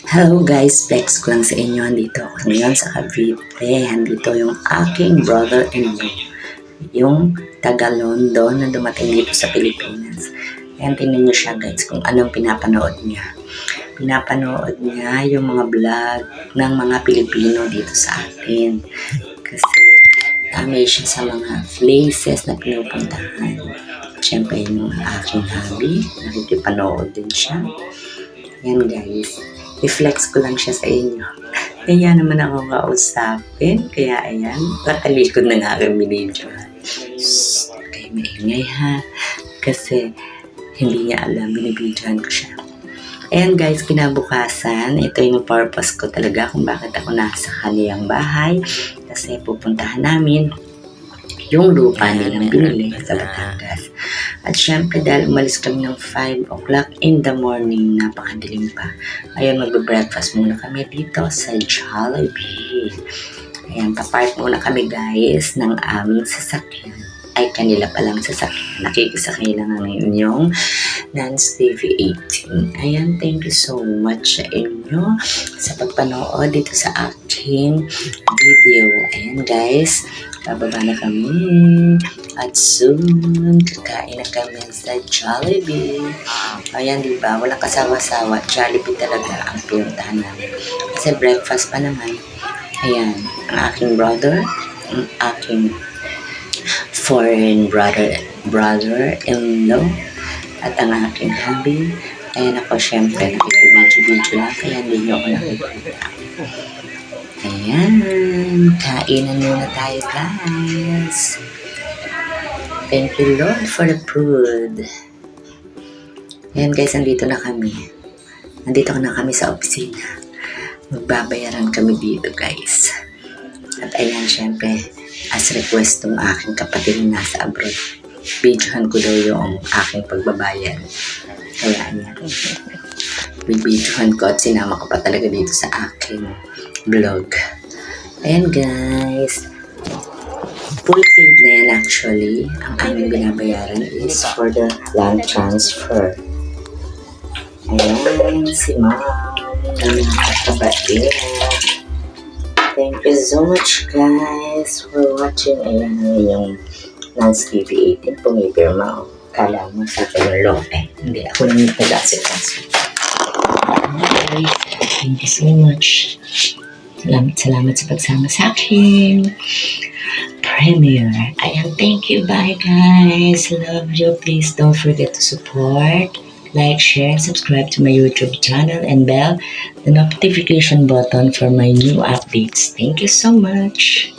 Hello guys, flex ko lang sa inyo. Andito ako ngayon sa Cavite. Andito yung aking brother-in-law, yung taga London na dumating dito sa Pilipinas. Ayan, tingnan nyo siya guys kung anong pinapanood niya. Pinapanood niya yung mga vlog ng mga Pilipino dito sa atin. Kasi dami siya sa mga places na pinupuntahan. Siyempre yung aking hobby, nakikipanood din siya. Ayan guys, i-flex ko lang siya sa inyo. Kaya naman ako kausapin. Kaya ayan, nakalikod na nga aking binidyo. Okay, maingay ha. Kasi hindi niya alam, binibidyohan ko siya. Ayan guys, kinabukasan, ito yung purpose ko talaga kung bakit ako nasa kaniyang bahay. Kasi pupuntahan namin yung lupa nilang binili sa Batangas. At syempre dahil umalis kami ng 5 o'clock in the morning, napakadilim pa. Ayun, magbe-breakfast muna kami dito sa Jollibee. Ayan, papark muna kami guys ng aming sasakyan. Ay, kanila palang sasakyan. Nakikisakay lang ang inyong Nance TV 18. Ayan, thank you so much sa inyo sa pagpanood dito sa aking video. Ayan guys, bababa na kami. At soon, kakain na kami sa Jollibee. Ayan, diba? Walang kasawa-sawa. Jollibee talaga ang pinuntahan namin. Kasi breakfast pa naman. Ayan, ang aking brother, ang aking foreign brother-in-law, at ang aking hubby. Ayan ako, syempre, nakikibidyo-video lang, kaya hindi nyo ako nakikita. Ayan, kainan muna tayo, guys. Thank you, Lord, for the food. Ayan, guys, nandito na kami. Nandito na kami sa opisina. Magbabayaran kami dito, guys. At ayan, syempre, as request ng aking kapatid na nasa abroad, videohan ko daw yung aking pagbabayad. Kaya ayan, bibidyohan ko at sinama ko pa talaga dito sa aking vlog. Ayan guys, full paid na yan actually. Ang aming binabayaran is for the land transfer. Ayan, si ma'am na nakakabait. Thank you so much guys for watching. Ayan ang inyong Nance TV 18. Pumipirma o. Kala mo sa akin yung lote. Hindi ako nang nag-asikaso. Okay. Thank you so much. Salamat sa pagsama sa akin. Premiere. Ayan, thank you. Bye guys. Love you. Please don't forget to support, like, share, and subscribe to my YouTube channel and bell the notification button for my new updates. Thank you so much.